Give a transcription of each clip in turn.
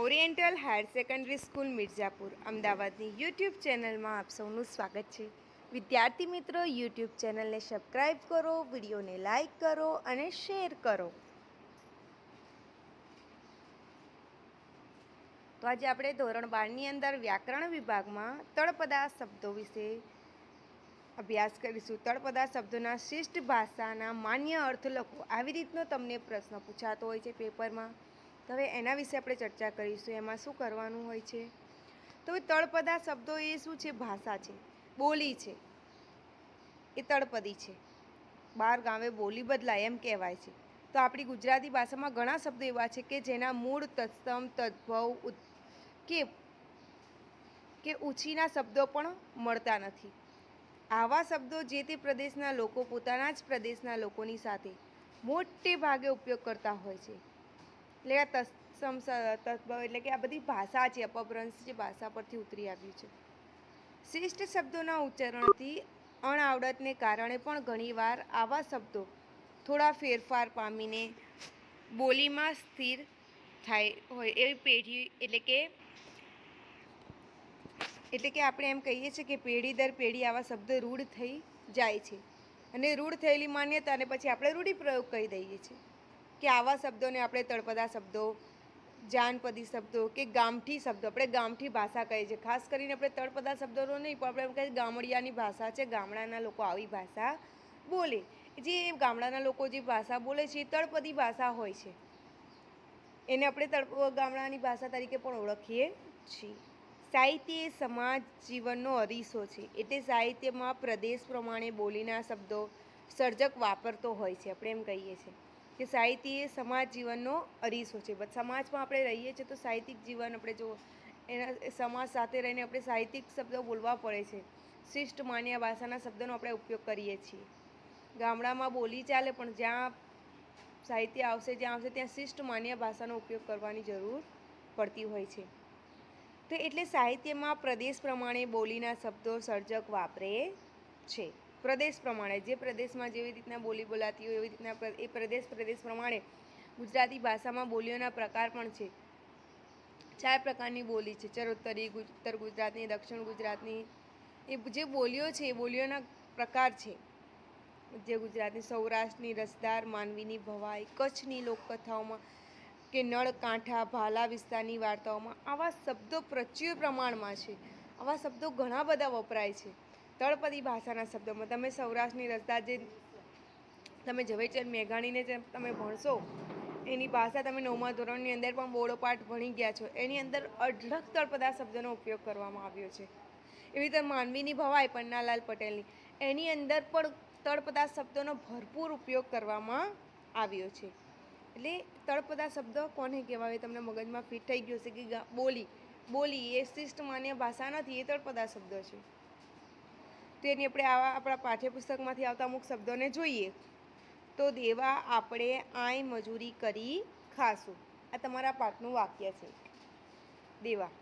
Oriental higher secondary school Mirzapur અમદાવાદની YouTube ચેનલમાં આપ સૌનું સ્વાગત છે. વિદ્યાર્થી મિત્રો, યુટ્યુબ ચેનલને સબસ્ક્રાઈબ કરો, વિડીયોને લાઈક કરો અને શેર કરો. તો આજે આપણે ધોરણ 12ની અંદર વ્યાકરણ વિભાગમાં તળપદા શબ્દો વિશે અભ્યાસ કરીશું. તળપદા શબ્દોના શિષ્ટ ભાષાના માન્ય અર્થ લખો. આવી રીતનો તમને પ્રશ્ન પૂછાતો હોય છે પેપરમાં. તો હવે એના વિશે આપણે ચર્ચા કરીશું. એમાં શું કરવાનું હોય છે? તો તળપદા શબ્દો એ શું છે? ભાષા છે, બોલી છે, એ તળપદી છે. બાર ગામે બોલી બદલાય એમ કહેવાય છે. તો આપણી ગુજરાતી ભાષામાં ઘણા શબ્દો એવા છે કે જેના મૂળ તત્સમ, તદ્ભવ કે ઉછીના શબ્દો પણ મળતા નથી. આવા શબ્દો જે તે પ્રદેશના લોકો પોતાના જ પ્રદેશના લોકોની સાથે મોટે ભાગે ઉપયોગ કરતા હોય છે. એટલે આ તત્સમ, તદ્ભવ એટલે કે આ બધી ભાષા છે, અપભ્રંશ જે ભાષા પરથી ઉતરી આવ્યું છે. શિષ્ટ શબ્દોના ઉચ્ચારણથી અણઆવડતને કારણે પણ ઘણીવાર આવા શબ્દો થોડા ફેરફાર પામીને બોલીમાં સ્થિર થાય હોય એવી પેઢી એટલે કે આપણે એમ કહીએ છીએ કે પેઢી દર પેઢી આવા શબ્દો રૂઢ થઈ જાય છે. અને રૂઢ થયેલી માન્યતાને પછી આપણે રૂઢિપ્રયોગ કહી દઈએ છીએ કે આવા શબ્દોને આપણે તળપદા શબ્દો, જાનપદી શબ્દો કે ગામઠી શબ્દો, આપણે ગામઠી ભાષા કહીએ છીએ. ખાસ કરીને આપણે તળપદા શબ્દોનો નહીં પણ આપણે એમ કહીએ ગામડિયાની ભાષા છે, ગામડાના લોકો આવી ભાષા બોલે. જે ગામડાના લોકો જે ભાષા બોલે છે એ તળપદી ભાષા હોય છે. એને આપણે ગામડાની ભાષા તરીકે પણ ઓળખીએ છીએ. સાહિત્ય એ સમાજ જીવનનો અરીસો છે. એટલે સાહિત્યમાં પ્રદેશ પ્રમાણે બોલીના શબ્દો સર્જક વાપરતો હોય છે. આપણે એમ કહીએ છીએ કે સાહિત્ય એ સમાજ જીવનનો અરીસો છે. સમાજમાં આપણે રહીએ છીએ તો સાહિત્યિક જીવન આપણે જો એના સમાજ સાથે રહીને આપણે સાહિત્યિક શબ્દો બોલવા પડે છે. શિષ્ટ માન્ય ભાષાના શબ્દોનો આપણે ઉપયોગ કરીએ છીએ. ગામડામાં બોલી ચાલે પણ જ્યાં સાહિત્ય આવશે ત્યાં શિષ્ટ માન્ય ભાષાનો ઉપયોગ કરવાની જરૂર પડતી હોય છે. તો એટલે સાહિત્યમાં પ્રદેશ પ્રમાણે બોલીના શબ્દો સર્જક વાપરે છે. પ્રદેશ પ્રમાણે જે પ્રદેશમાં જેવી રીતના બોલી બોલાતી હોય એવી રીતના એ પ્રદેશ પ્રમાણે ગુજરાતી ભાષામાં બોલીઓના પ્રકાર પણ છે. 4 પ્રકારની બોલી છે: ચરોતરી, ઉત્તર ગુજરાતની, દક્ષિણ ગુજરાતની. એ જે બોલીઓ છે એ બોલીઓના પ્રકાર છે. મધ્ય ગુજરાતની, સૌરાષ્ટ્રની રસદાર, માંડવીની ભવાઈ, કચ્છની લોકકથાઓમાં કે નળ કાંઠા ભાલા વિસ્તારની વાર્તાઓમાં આવા શબ્દો પ્રચુર પ્રમાણમાં છે. આવા શબ્દો ઘણા બધા વપરાય છે. તળપદી ભાષાના શબ્દોમાં તમે સૌરાષ્ટ્રની રસદાર જે તમે ઝવેરચંદ મેઘાણીને જે તમે ભણશો એની ભાષા તમે 9મા ધોરણની અંદર પણ બોડો પાઠ ભણી ગયા છો. એની અંદર અઢળક તળપદા શબ્દોનો ઉપયોગ કરવામાં આવ્યો છે. એવી રીતે માંડવીની ભવાઈ પન્નાલાલ પટેલની, એની અંદર પણ તળપદા શબ્દોનો ભરપૂર ઉપયોગ કરવામાં આવ્યો છે. એટલે તળપદા શબ્દો કોને કહેવાય તમને મગજમાં ફિટ થઈ ગયું છે કે બોલી એ શિષ્ટ માન્ય ભાષા નથી, એ તળપદા શબ્દો છે. તો એની આપણે આપણા પાઠ્યપુસ્તકમાંથી આવતા અમુક શબ્દોને જોઈએ. તો દેવા આપણે આય મજૂરી કરી ખાશું. આ તમારા પાઠનું વાક્ય છે. દેવા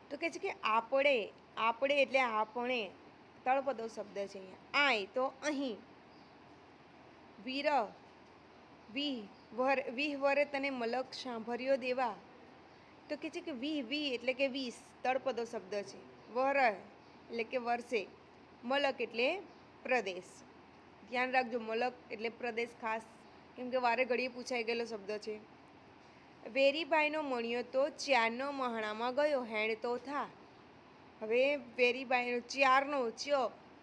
તો કહે છે કે આપણે એટલે આપણે તળપદો શબ્દ છે. અહીંયા આય તો અહીં, વીહ વરે તને મલક સાંભળ્યો દેવા. તો કહે છે કે વી એટલે કે 20 તળપદો શબ્દ છે. વર એટલે કે વર્ષે, મલક એટલે પ્રદેશ. ધ્યાન રાખજો, મલક એટલે પ્રદેશ ખાસ, કેમ કે વારે ઘડીએ પૂછાઈ ગયેલો શબ્દ છે. વેરીભાઈનો મણિયો તો 4નો મહાણામાં ગયો, હેણ તો થા. હવે વેરીભાઈનો 4નો ચ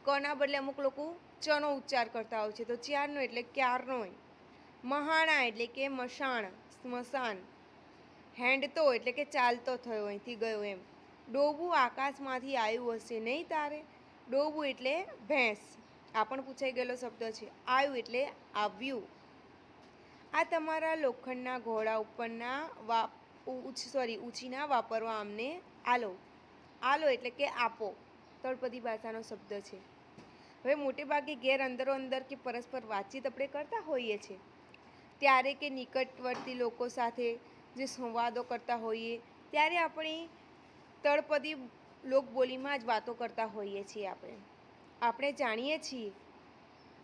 કના બદલે અમુક લોકો ચનો ઉચ્ચાર કરતા હોય છે, તો 4નો એટલે ક્યારનો. મહાણા એટલે કે મશાણ, સ્મશાન. હેંડતો એટલે કે ચાલતો થયો, અહીંથી ગયો એમ. ડોબું આકાશમાંથી આવ્યું હશે નહીં તારે. ડોબું એટલે ભેંસ, આ પણ પૂછાઈ ગયેલો શબ્દ છે. આવ્યું એટલે આવ્યું. આ તમારા લોખંડના ઘોડા ઉપરના ઉછીના વાપરવા અમને આલો એટલે કે આપો. તળપદી ભાષાનો શબ્દ છે. હવે મોટે ભાગે અંદરો અંદર કે પરસ્પર વાતચીત આપણે કરતા હોઈએ છીએ ત્યારે કે નિકટવર્તી લોકો સાથે જે સંવાદો કરતા હોઈએ ત્યારે આપણે તળપદી લોકબોલીમાં જ વાતો કરતા હોઈએ છીએ. આપણે જાણીએ છીએ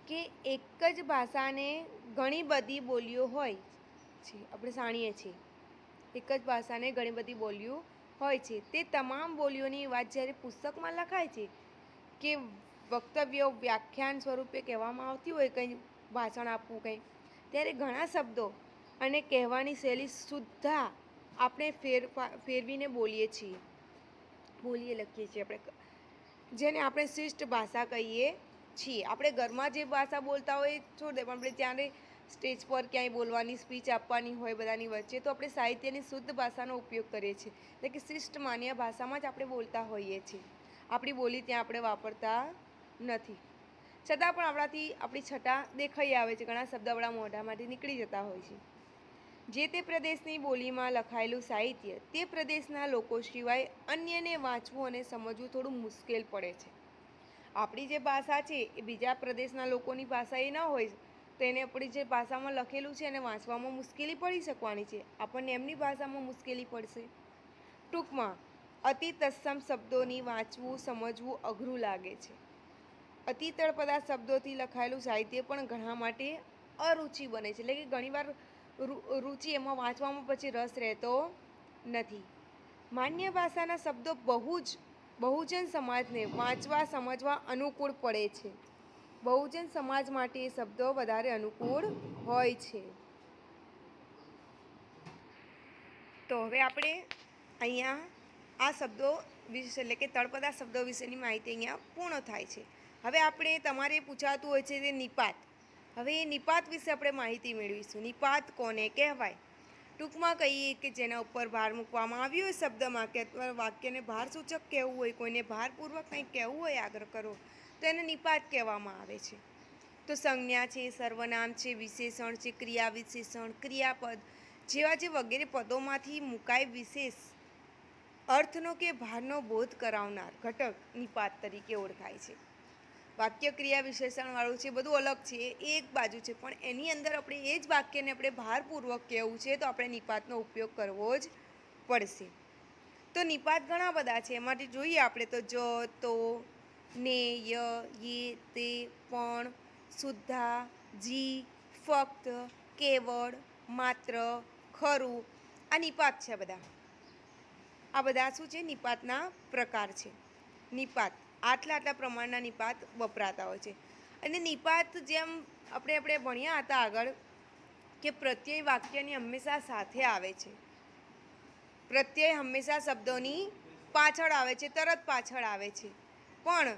કે એક જ ભાષાને ઘણી બધી બોલીઓ હોય છે. આપણે જાણીએ છીએ એક જ ભાષાને ઘણી બધી બોલીઓ હોય છે. તે તમામ બોલીઓની વાત જ્યારે પુસ્તકમાં લખાય છે કે વક્તવ્ય વ્યાખ્યાન સ્વરૂપે કહેવામાં આવતી હોય કંઈ ભાષણ આપવું કંઈ, ત્યારે ઘણા શબ્દો અને કહેવાની શૈલી સુદ્ધા આપણે ફેરવીને બોલીએ છીએ, લખીએ છીએ આપણે, જેને આપણે શિષ્ટ ભાષા કહીએ છીએ. આપણે ઘરમાં જે ભાષા બોલતા હોય છોડ દે, પણ આપણે ત્યારે સ્ટેજ પર ક્યાંય બોલવાની સ્પીચ આપવાની હોય બધાની વચ્ચે, તો આપણે સાહિત્યની શુદ્ધ ભાષાનો ઉપયોગ કરીએ છીએ, એટલે કે શિષ્ટ માન્ય ભાષામાં જ આપણે બોલતા હોઈએ છીએ. આપણી બોલી ત્યાં આપણે વાપરતા નથી. છતાં પણ આપણી છટા દેખાઈ આવે છે. ઘણા શબ્દ આપણા મોઢામાંથી નીકળી જતા હોય છે. જે તે પ્રદેશની બોલીમાં લખાયેલું સાહિત્ય તે પ્રદેશના લોકો સિવાય અન્યને વાંચવું અને સમજવું થોડું મુશ્કેલ પડે છે. આપણી જે ભાષા છે એ બીજા પ્રદેશના લોકોની ભાષા એ ન હોય તો એને આપણી જે ભાષામાં લખેલું છે એને વાંચવામાં મુશ્કેલી પડી શકવાની છે. આપણને એમની ભાષામાં મુશ્કેલી પડશે. ટૂંકમાં અતિ તત્સમ શબ્દોની વાંચવું સમજવું અઘરું લાગે છે. અતિ તળપદા શબ્દોથી લખાયેલું સાહિત્ય પણ ઘણા માટે અરુચિ બને છે, એટલે કે ઘણીવાર રુચિ એમાં વાંચવામાં પછી રસ રહેતો નથી. માન્ય ભાષાના શબ્દો બહુજન સમાજને વાંચવા સમજવા અનુકૂળ પડે છે. બહુજન સમાજ માટે એ શબ્દો વધારે અનુકૂળ હોય છે. તો હવે આપણે અહીંયા આ શબ્દો વિશે, એટલે કે તળપદા શબ્દો વિશેની માહિતી અહીંયા પૂર્ણ થાય છે. હવે આપણે તમારે પૂછાતું હોય છે તે નિપાત. હવે એ નિપાત વિશે આપણે માહિતી મેળવીશું. નિપાત કોને કહેવાય? ટૂંકમાં કહીએ કે જેના ઉપર ભાર મૂકવામાં આવ્યો હોય શબ્દમાં, કે અથવા વાક્યને ભારસૂચક કહેવું હોય, કોઈને ભારપૂર્વક કંઈક કહેવું હોય આગળ કરો, તો એને નિપાત કહેવામાં આવે છે. તો સંજ્ઞા છે, સર્વનામ છે, વિશેષણ છે, ક્રિયા વિશેષણ, ક્રિયાપદ જેવા જે વગેરે પદોમાંથી મુકાય વિશેષ અર્થનો કે ભારનો બોધ કરાવનાર ઘટક નિપાત તરીકે ઓળખાય છે. વાક્ય ક્રિયા વિશેષણવાળું છે બધું અલગ છે, એ એક બાજુ છે, પણ એની અંદર આપણે એ જ વાક્યને આપણે ભારપૂર્વક કહેવું છે તો આપણે નિપાતનો ઉપયોગ કરવો જ પડશે. તો નિપાત ઘણા બધા છે, એમાંથી જોઈએ આપણે તો જ, તો, ને, ય, યે, તે, પણ, શુદ્ધા, જી, ફક્ત, કેવળ, માત્ર, ખરું, આ નિપાત છે. આ બધા શું છે? નિપાતના પ્રકાર છે. નિપાત આટલા પ્રમાણના નિપાત વપરાતા હોય છે. અને નિપાત જેમ આપણે ભણ્યા હતા આગળ કે પ્રત્યય વાક્યની હંમેશા સાથે આવે છે. પ્રત્યય હંમેશા શબ્દોની પાછળ આવે છે, તરત પાછળ આવે છે. પણ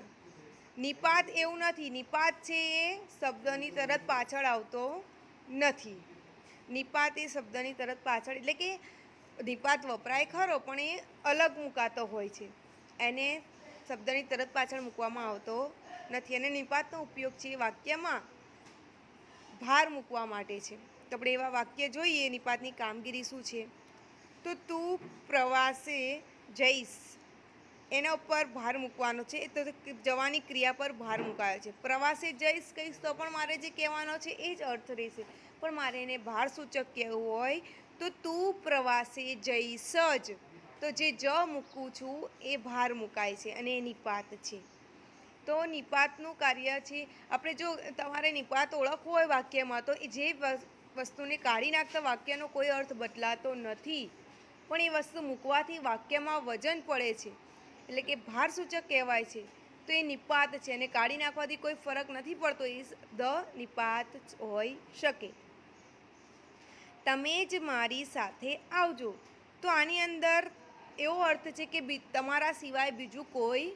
નિપાત એવું નથી. નિપાત છે એ શબ્દની તરત પાછળ આવતો નથી. નિપાત એ શબ્દની તરત પાછળ, એટલે કે નિપાત વપરાય ખરો પણ એ અલગ મુકાતો હોય છે. એને શબ્દની તરત પાછળ મૂકવામાં આવતો નથી. અને નિપાતનો ઉપયોગ છે વાક્યમાં ભાર મૂકવા માટે છે. તો આપણે એવા વાક્ય જોઈએ, નિપાતની કામગીરી શું છે. તો તું પ્રવાસે જઈશ, એના ઉપર ભાર મૂકવાનો છે. તો જવાની ક્રિયા પર ભાર મુકાયો છે. પ્રવાસે જઈશ કહીશ તો પણ મારે જે કહેવાનો છે એ જ અર્થ રહેશે, પણ મારે એને ભારસૂચક કહેવું હોય તો તું પ્રવાસે જઈશ જ, તો જે જ મૂકું છું એ ભાર મુકાય છે અને એ નિપાત છે. તો નિપાતનું કાર્ય છે, આપણે જો તમારે નિપાત ઓળખવો હોય વાક્યમાં, તો જે વસ્તુને કાઢી નાખતા વાક્યનો કોઈ અર્થ બદલાતો નથી, પણ એ વસ્તુ મૂકવાથી વાક્યમાં વજન પડે છે, એટલે કે ભારસૂચક કહેવાય છે. તો એ નિપાત છે, અને કાઢી નાખવાથી કોઈ ફરક નથી પડતો, એ નિપાત હોઈ શકે. તમે જ મારી સાથે આવજો. તો આની અંદર એવો અર્થ છે કે તમારા સિવાય બીજું કોઈ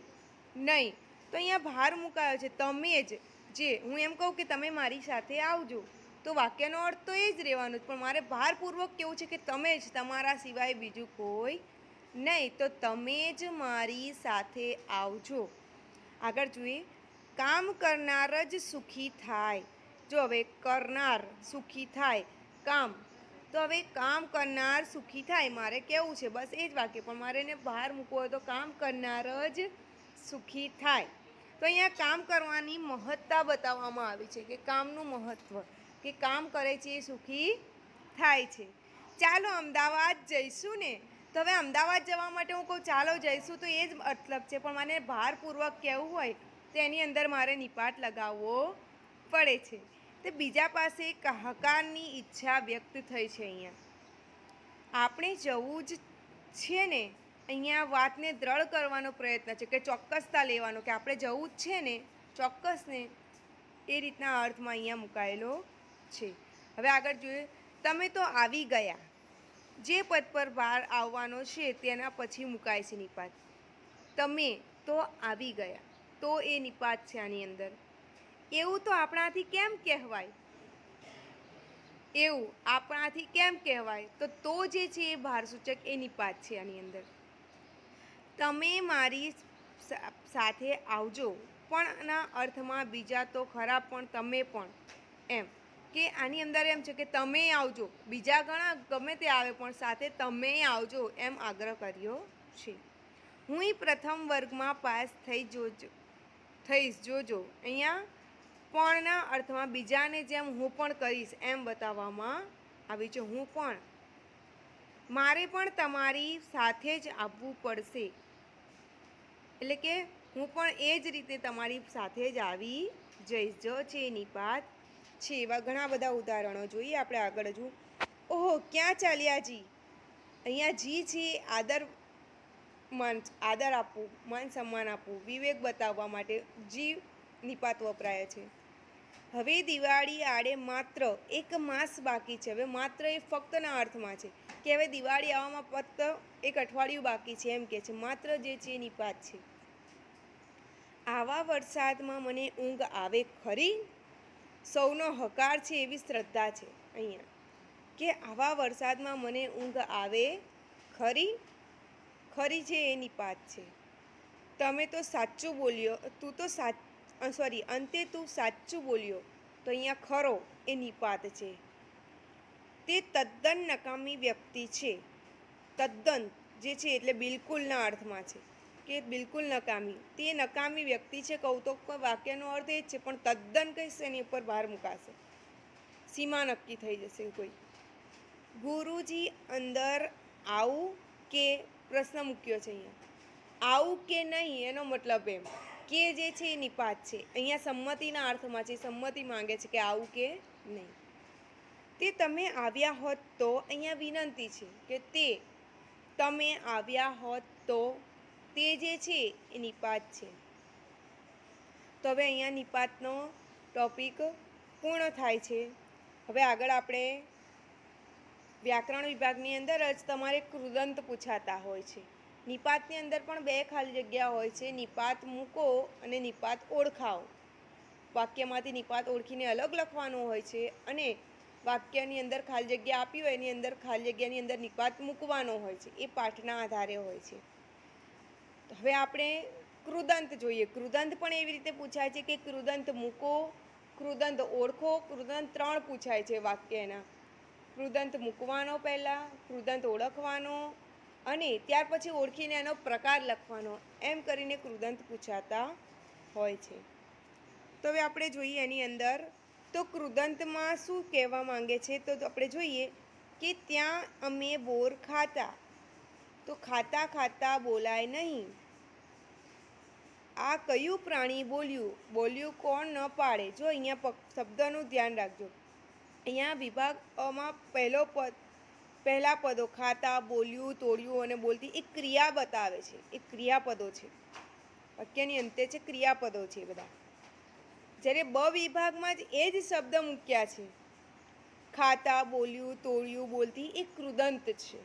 નહીં. તો અહીંયા ભાર મુકાયો છે. તમે જ, જે હું એમ કહું કે તમે મારી સાથે આવજો, તો વાક્યનો અર્થ તો એ જ રહેવાનો જ, પણ મારે ભારપૂર્વક કેવું છે કે તમે જ, તમારા સિવાય બીજું કોઈ નહીં. તો તમે જ મારી સાથે આવજો. આગળ જોઈએ, કામ કરનાર જ સુખી થાય. જો હવે કરનાર સુખી થાય, કામ, તો હવે કામ કરનાર સુખી થાય મારે કેવું છે, બસ એ જ વાક્ય, પણ મારે એને બહાર મૂકવો હોય તો કામ કરનાર જ સુખી થાય. તો અહીંયા કામ કરવાની મહત્તા બતાવવામાં આવી છે, કે કામનું મહત્ત્વ, કે કામ કરે છે એ સુખી થાય છે. ચાલો અમદાવાદ જઈશું ને, તો હવે અમદાવાદ જવા માટે હું કહું ચાલો જઈશું, તો એ જ મતલબ છે, પણ મને ભારપૂર્વક કહેવું હોય તો એની અંદર મારે નિપાત લગાવવો પડે છે. તે બીજા પાસે હકારની ઈચ્છા વ્યક્ત થઈ છે. અહીંયા આપણે જવું જ છે ને, અહીંયા વાતને દ્રઢ કરવાનો પ્રયત્ન છે કે ચોક્કસતા લેવાનો કે આપણે જવું જ છે ને, ચોક્કસ ને, એ રીતના અર્થમાં અહીંયા મુકાયેલો છે. હવે આગળ જોઈએ. તમે તો આવી ગયા. જે પદ પર ભાર આવવાનો છે તેના પછી મુકાય છે નિપાત. તમે તો આવી ગયા, તો એ નિપાત છે આની અંદર. એવું તો આપણાથી કેમ કહેવાય? એવું આપણાથી કેમ કહેવાય? તો જે છે એ ભારસૂચક એ નિપાત છે આની અંદર. તમે મારી સાથે આવજો પણ ના અર્થમાં બીજા તો ખરા પણ તમે પણ, એમ કે આની અંદર એમ છે કે તમે આવજો, બીજા ઘણા ગમે તે આવે પણ સાથે તમે આવજો એમ આગ્રહ કર્યો છે. હું પ્રથમ વર્ગમાં પાસ થઈશ જોજો. અહીંયા પણના અર્થમાં બીજાને જેમ હું પણ કરીશ એમ બતાવવામાં આવ્યું છે. હું પણ, મારે પણ તમારી સાથે જ આવવું પડશે, એટલે કે હું પણ એ જ રીતે તમારી સાથે જ આવી જઈશ. જ છે નિપાત છે. એવા ઘણા બધા ઉદાહરણો જોઈએ આપણે આગળ હજુ. ઓહો ક્યાં ચાલ્યા જી? અહીંયા જી છે આદર આપવું, માન સન્માન આપવું, વિવેક બતાવવા માટે જી નિપાત વપરાય છે. હવે દિવાળી આડે માત્ર એક માસ બાકી છે. હવે માત્ર એ ફક્તના અર્થમાં છે કે હવે દિવાળી આવવામાં ફક્ત એક અઠવાડિયું બાકી છે એમ કે છે. માત્ર જે છે નિપાત છે. આવા વરસાદમાં મને ઊંઘ આવે ખરી? સૌનો હકાર છે એવી શ્રદ્ધા છે અહીંયા કે આવા વરસાદમાં મને ઊંઘ આવે ખરી. ખરી છે એ નિપાત છે. તમે તો સાચું બોલ્યો, તું તો અંતે તું સાચું બોલ્યો, તો અહીંયા ખરો એ નિપાત છે. તે તદ્દન નકામી વ્યક્તિ છે. તદ્દન જે છે એટલે બિલકુલના અર્થમાં છે કે બિલકુલ નકામી. તે નકામી વ્યક્તિ છે. કહું તો વાક્યનો અર્થ એ જ છે, પણ તદ્દન કહીશ એની ઉપર ભાર મુકાશે, સીમા નક્કી થઈ જશે કોઈ. ગુરુજી અંદર આવું કે પ્રશ્ન મૂક્યો છે અહીંયા. આવું કે નહીં એનો મતલબ એમ કે જે છે એ નિપાત છે. અહીંયા સંમતિના અર્થમાં છે. સંમતિ માંગે છે કે આવું કે નહીં. તે તમે આવ્યા હોત તો, અહીંયા વિનંતી છે કે તે તમે આવ્યા હોત તો, તે જે છે એ નિપાત છે. તો હવે અહીંયા નિપાતનો ટોપિક પૂર્ણ થાય છે. હવે આગળ આપણે વ્યાકરણ વિભાગની અંદર જ તમારે કૃદંત પૂછાતા હોય છે. નિપાતની અંદર પણ બે ખાલી જગ્યા હોય છે. નિપાત મૂકો અને નિપાત ઓળખાવો. વાક્યમાંથી નિપાત ઓળખીને અલગ લખવાનું હોય છે અને વાક્યની અંદર ખાલી જગ્યા આપી હોય એની અંદર ખાલી જગ્યાની અંદર નિપાત મૂકવાનો હોય છે. એ પાઠના આધારે હોય છે. હવે આપણે કૃદંત જોઈએ. કૃદંત પણ એવી રીતે પૂછાય છે કે કૃદંત મૂકો, કૃદંત ઓળખો. કૃદંત 3 પૂછાય છે વાક્યના. કૃદંત મૂકવાનો પહેલાં, કૃદંત ઓળખવાનો અને ત્યાર પછી ઓળખીને એનો પ્રકાર લખવાનો, એમ કરીને કૃદંત પૂછાતા હોય છે. તો હવે આપણે જોઈએ એની અંદર તો કૃદંતમાં શું કહેવા માંગે છે. તો આપણે જોઈએ કે ત્યાં અમે બોર ખાતા, તો ખાતા ખાતા બોલાય નહીં. આ કયું પ્રાણી બોલ્યું? બોલ્યું કોણ ન પાડે? જો અહીંયા શબ્દનું ધ્યાન રાખજો. અહીંયા વિભાગમાં પહેલા પદો ખાતા, બોલ્યું, તોડ્યું અને બોલતી એક ક્રિયા બતાવે છે. એ ક્રિયાપદો છે. વાક્યની અંતે છે ક્રિયાપદો છે બધા. જ્યારે બ વિભાગમાં જ એ જ શબ્દ મૂક્યા છે. ખાતા, બોલ્યું, તોડ્યું, બોલતી એ કૃદંત છે.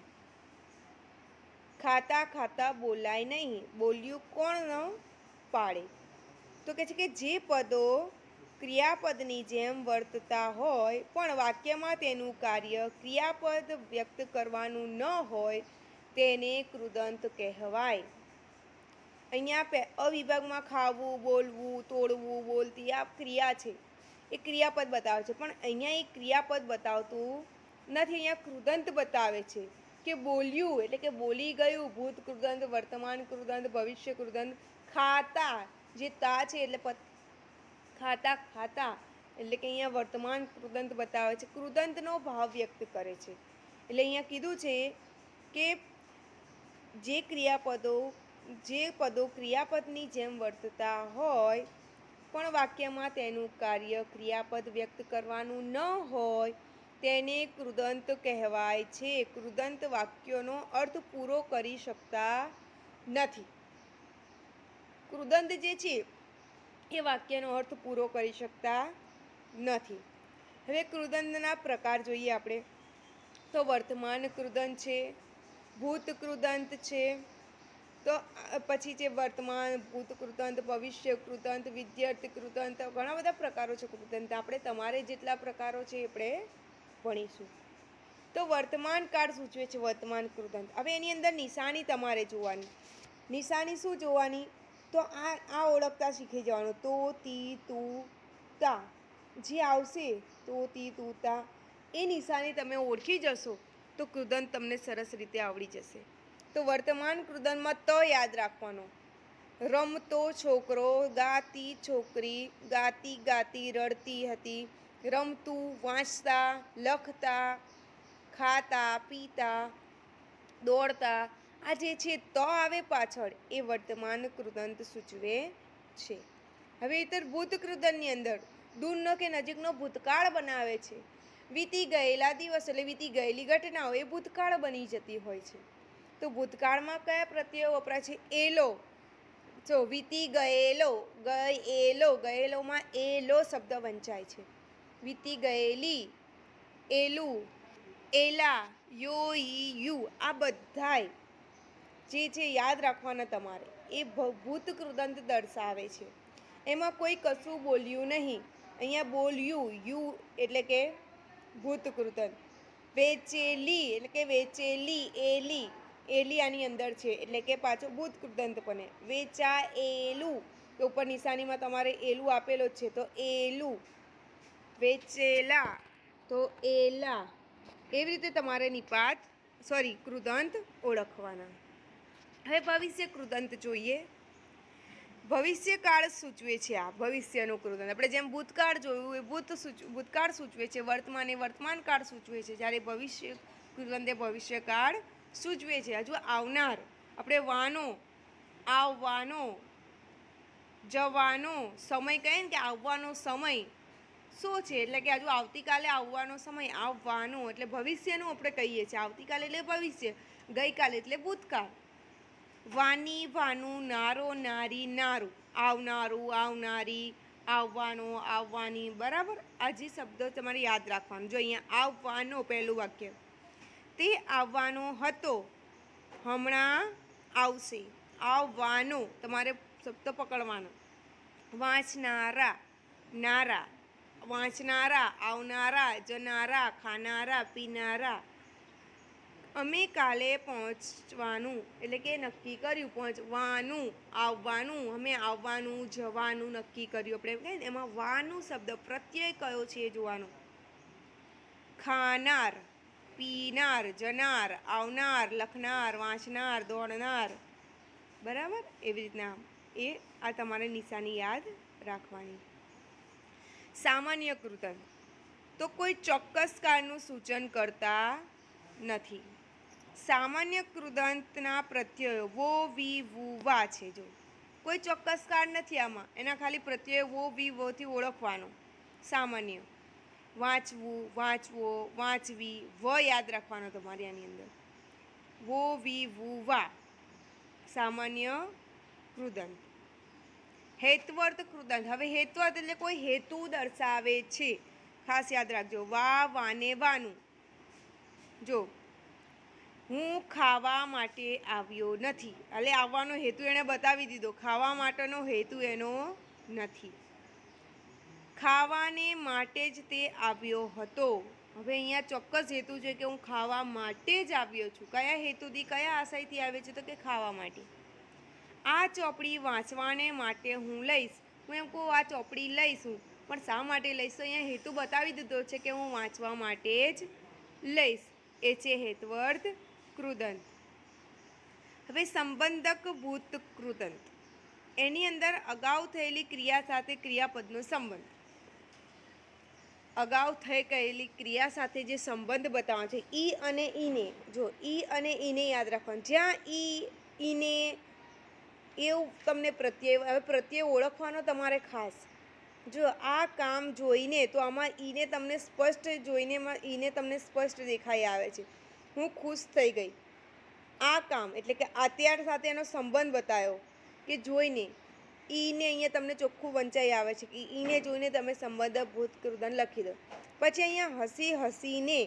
ખાતા ખાતા બોલાય નહીં, બોલ્યું કોણ ન પાડે. તો કહે છે કે જે પદો ક્રિયાપદની જેમ વર્તતા હોય પણ વાક્યમાં તેનું કાર્ય ક્રિયાપદ વ્યક્ત કરવાનું ન હોય તેને કૃદંત કહેવાય. અહીંયા અવિભાગમાં ખાવું, બોલવું, તોડવું, બોલતી આ ક્રિયા છે. એ ક્રિયાપદ બતાવે છે પણ અહીંયા એ ક્રિયાપદ બતાવતું નથી. અહીંયા કૃદંત બતાવે છે કે બોલ્યું એટલે કે બોલી ગયું. ભૂત કૃદંત, વર્તમાન કૃદંત, ભવિષ્ય કૃદંત. ખાતા જે તા છે એટલે ખાતા ખાતા એટલે કે અહીંયા વર્તમાન કૃદંત બતાવે છે. કૃદંતનો ભાવ વ્યક્ત કરે છે. એટલે અહીંયા કીધું છે કે જે પદો ક્રિયાપદની જેમ વર્તતા હોય પણ વાક્યમાં તેનું કાર્ય ક્રિયાપદ વ્યક્ત કરવાનું ન હોય તેને કૃદંત કહેવાય છે. કૃદંત વાક્યોનો અર્થ પૂરો કરી શકતા નથી. કૃદંત જે છે એ વાક્યનો અર્થ પૂરો કરી શકતા નથી. હવે કૃદંતના પ્રકાર જોઈએ આપણે તો વર્તમાન કૃદંત છે, ભૂત કૃદંત છે, તો પછી છે વર્તમાન, ભૂત કૃદંત, ભવિષ્ય કૃદંત, વિદ્યાર્થી કૃદંત, ઘણા બધા પ્રકારો છે કૃદંત. આપણે તમારે જેટલા પ્રકારો છે આપણે ભણીશું. તો વર્તમાન કાળ સૂચવે છે વર્તમાન કૃદંત. હવે એની અંદર નિશાની તમારે જોવાની. નિશાની શું જોવાની? તો આ ઓળખતા શીખી જવાનું. તો તી તું તા જે આવશે, તો તી તું તા, એ નિશાની તમે ઓળખી જશો તો કૃદંત તમને સરસ રીતે આવડી જશે. તો વર્તમાન કૃદંતમાં ત યાદ રાખવાનો. રમતો છોકરો, ગાતી છોકરી, ગાતી ગાતી રડતી હતી, રમતું, વાંચતા, લખતા, ખાતા, પીતા, દોડતા, આ જે છે તો આવે પાછળ એ વર્તમાન કૃદંત સૂચવે છે. હવે ઇતર ભૂત કૃદંતની અંદર દૂરનો કે નજીકનો ભૂતકાળ બનાવે છે. વીતી ગયેલા દિવસ એટલે વીતી ગયેલી ઘટનાઓ એ ભૂતકાળ બની જતી હોય છે. તો ભૂતકાળમાં કયા પ્રત્યયો વપરાય છે? એલો. જો વીતી ગયેલો, ગયેલો, ગયેલોમાં એલો શબ્દ વંચાય છે. વીતી ગયેલી, એલું, એલા, યો, ઈ, યુ, આ બધાય જે છે યાદ રાખવાના તમારે. એ ભૂત કૃદંત દર્શાવે છે. એમાં કોઈ કશું બોલ્યું નહીં. અહીંયા બોલ્યું, યુ એટલે કે ભૂત કૃદંત. વેચેલી એટલે કે વેચેલી, એલી, એલી આની અંદર છે એટલે કે પાછું ભૂત કૃદંત બને. વેચાએલું તો ઉપર નિશાનીમાં તમારે એલું આપેલો જ છે તો એલું. વેચેલા તો એલા. એવી રીતે તમારે કૃદંત ઓળખવાના. હવે ભવિષ્ય કૃદંત જોઈએ. ભવિષ્યકાળ સૂચવે છે. આ ભવિષ્યનું કૃદંત આપણે જેમ ભૂતકાળ જોયું એ ભૂતકાળ સૂચવે છે, વર્તમાન એ વર્તમાન કાળ સૂચવે છે, જ્યારે ભવિષ્ય કૃદંત એ ભવિષ્યકાળ સૂચવે છે. હજુ આવનાર આપણે વાનો, આવવાનો, જવાનો, સમય કહીએ ને કે આવવાનો સમય શું છે એટલે કે હજુ આવતીકાલે આવવાનો સમય, આવવાનો એટલે ભવિષ્યનું આપણે કહીએ છીએ. આવતીકાલે એટલે ભવિષ્ય, ગઈકાલે એટલે ભૂતકાળ. વાની, વાનું, નારો, નારી, નારું, આવનારું, આવનારી, આવવાનો, આવવાની, બરાબર. આ જે શબ્દો તમારે યાદ રાખવાનું. જો અહીંયા આવવાનો પહેલું વાક્ય, તે આવવાનો હતો, હમણાં આવશે. આવવાનો તમારે શબ્દ પકડવાનો. વાંચનારા, નારા, વાંચનારા, આવનારા, જનારા, ખાનારા, પીનારા. અમે કાલે પહોંચવાનું એટલે કે નક્કી કર્યું, પહોંચવાનું, આવવાનું, અમે આવવાનું, જવાનું નક્કી કર્યું. આપણે કહીએ ને એમાં વાનું શબ્દ પ્રત્યય કયો છે એ જોવાનો. ખાનાર, પીનાર, જનાર, આવનાર, લખનાર, વાંચનાર, દોડનાર, બરાબર. એવી રીતના આ તમારે નિશાની યાદ રાખવાની. સામાન્ય કૃદંત તો કોઈ ચોક્કસ કાળનું સૂચન કરતા નથી. સામાન્ય કૃદંતના પ્રત્યયો વો, વી, વુ, વા છે. જો કોઈ ચોક્કસ કાળ નથી આમાં, એના ખાલી પ્રત્યયો વો, વી, વોથી ઓળખવાનો. સામાન્ય વાંચવું, વાંચવો, વાંચવી, વ યાદ રાખવાનો તમારે આની અંદર. વો, વી, વુ, વા સામાન્ય કૃદંત. હેત્વર્ત કૃદંત. હવે હેત્વર્ત એટલે કોઈ હેતુ દર્શાવે છે. ખાસ યાદ રાખજો. વા, વાને, વાનું. જો હું ખાવા માટે આવ્યો નથી એટલે આવવાનો હેતુ એણે બતાવી દીધો. ખાવા માટેનો હેતુ એનો નથી. ખાવાને માટે જ તે આવ્યો હતો. હવે અહીંયા ચોક્કસ હેતુ છે કે હું ખાવા માટે જ આવ્યો છું. કયા હેતુથી, કયા આશયથી આવે છે? તો કે ખાવા માટે. આ ચોપડી વાંચવાને માટે હું લઈશ. હું એમ કહું આ ચોપડી લઈશું, પણ શા માટે લઈશ? તો અહીંયા હેતુ બતાવી દીધો છે કે હું વાંચવા માટે જ લઈશ. એ છે હેત્વર્ત કૃદંત. હવે સંબંધક ભૂત કૃદંત. એની અંદર અગાઉ થયેલી ક્રિયા સાથે ક્રિયાપદનો સંબંધ. અગાઉ થઈ ગયેલી ક્રિયા સાથે જે સંબંધ બતાવવાનો છે. ઈ અને ઈને. જો ઈ અને ઈને યાદ રાખવાનું. જ્યાં ઈને એવું તમને પ્રત્યય, હવે પ્રત્યય ઓળખવાનો તમારે ખાસ. જો આ કામ જોઈને તો આમાં ઈને તમને સ્પષ્ટ જોઈને ઈને તમને સ્પષ્ટ દેખાઈ આવે છે. હું ખુશ થઈ ગઈ. આ કામ એટલે કે અત્યાર સાથે એનો સંબંધ બતાવ્યો કે જોઈને ઈને અહીંયા તમને ચોખ્ખું વંચાઈ આવે છે કે ઈને જોઈને તમે સંબંધ ભૂતકૃદન લખી દો. પછી અહીંયા હસી હસીને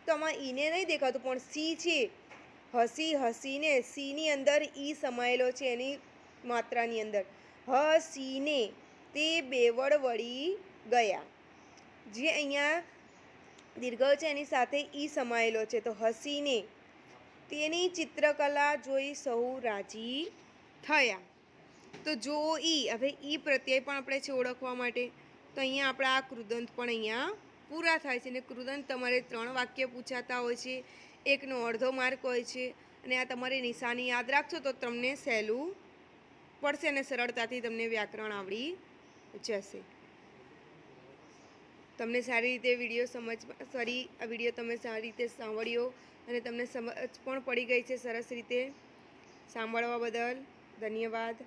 તો આમાં ઈને નહીં દેખાતું પણ સી છે. હસી હસીને સીની અંદર ઈ સમાયેલો છે એની માત્રાની અંદર. હસીને તે બેવડ વળી ગયા. જે અહીંયા દીર્ઘ છે એની સાથે ઈ સમાયેલો છે તો હસીને તેની ચિત્રકલા જોઈ સહુ રાજી થયા. તો જો ઈ હવે ઈ પ્રત્યય પણ આપણે છે ઓળખવા માટે તો અહીંયા આપણા આ કૃદંત પણ અહીંયા પૂરા થાય છે. અને કૃદંત તમારે 3 વાક્ય પૂછાતા હોય છે, એકનો અડધો માર્ક હોય છે. અને આ તમારે નિશાની યાદ રાખશો તો તમને સહેલું પડશે અને સરળતાથી તમને વ્યાકરણ આવડી જશે. તમને સારી રીતે વિડીયો આ વિડીયો તમે સારી રીતે સાંભળ્યો અને તમને સમજ પણ પડી ગઈ છે સરસ રીતે. સાંભળવા બદલ ધન્યવાદ.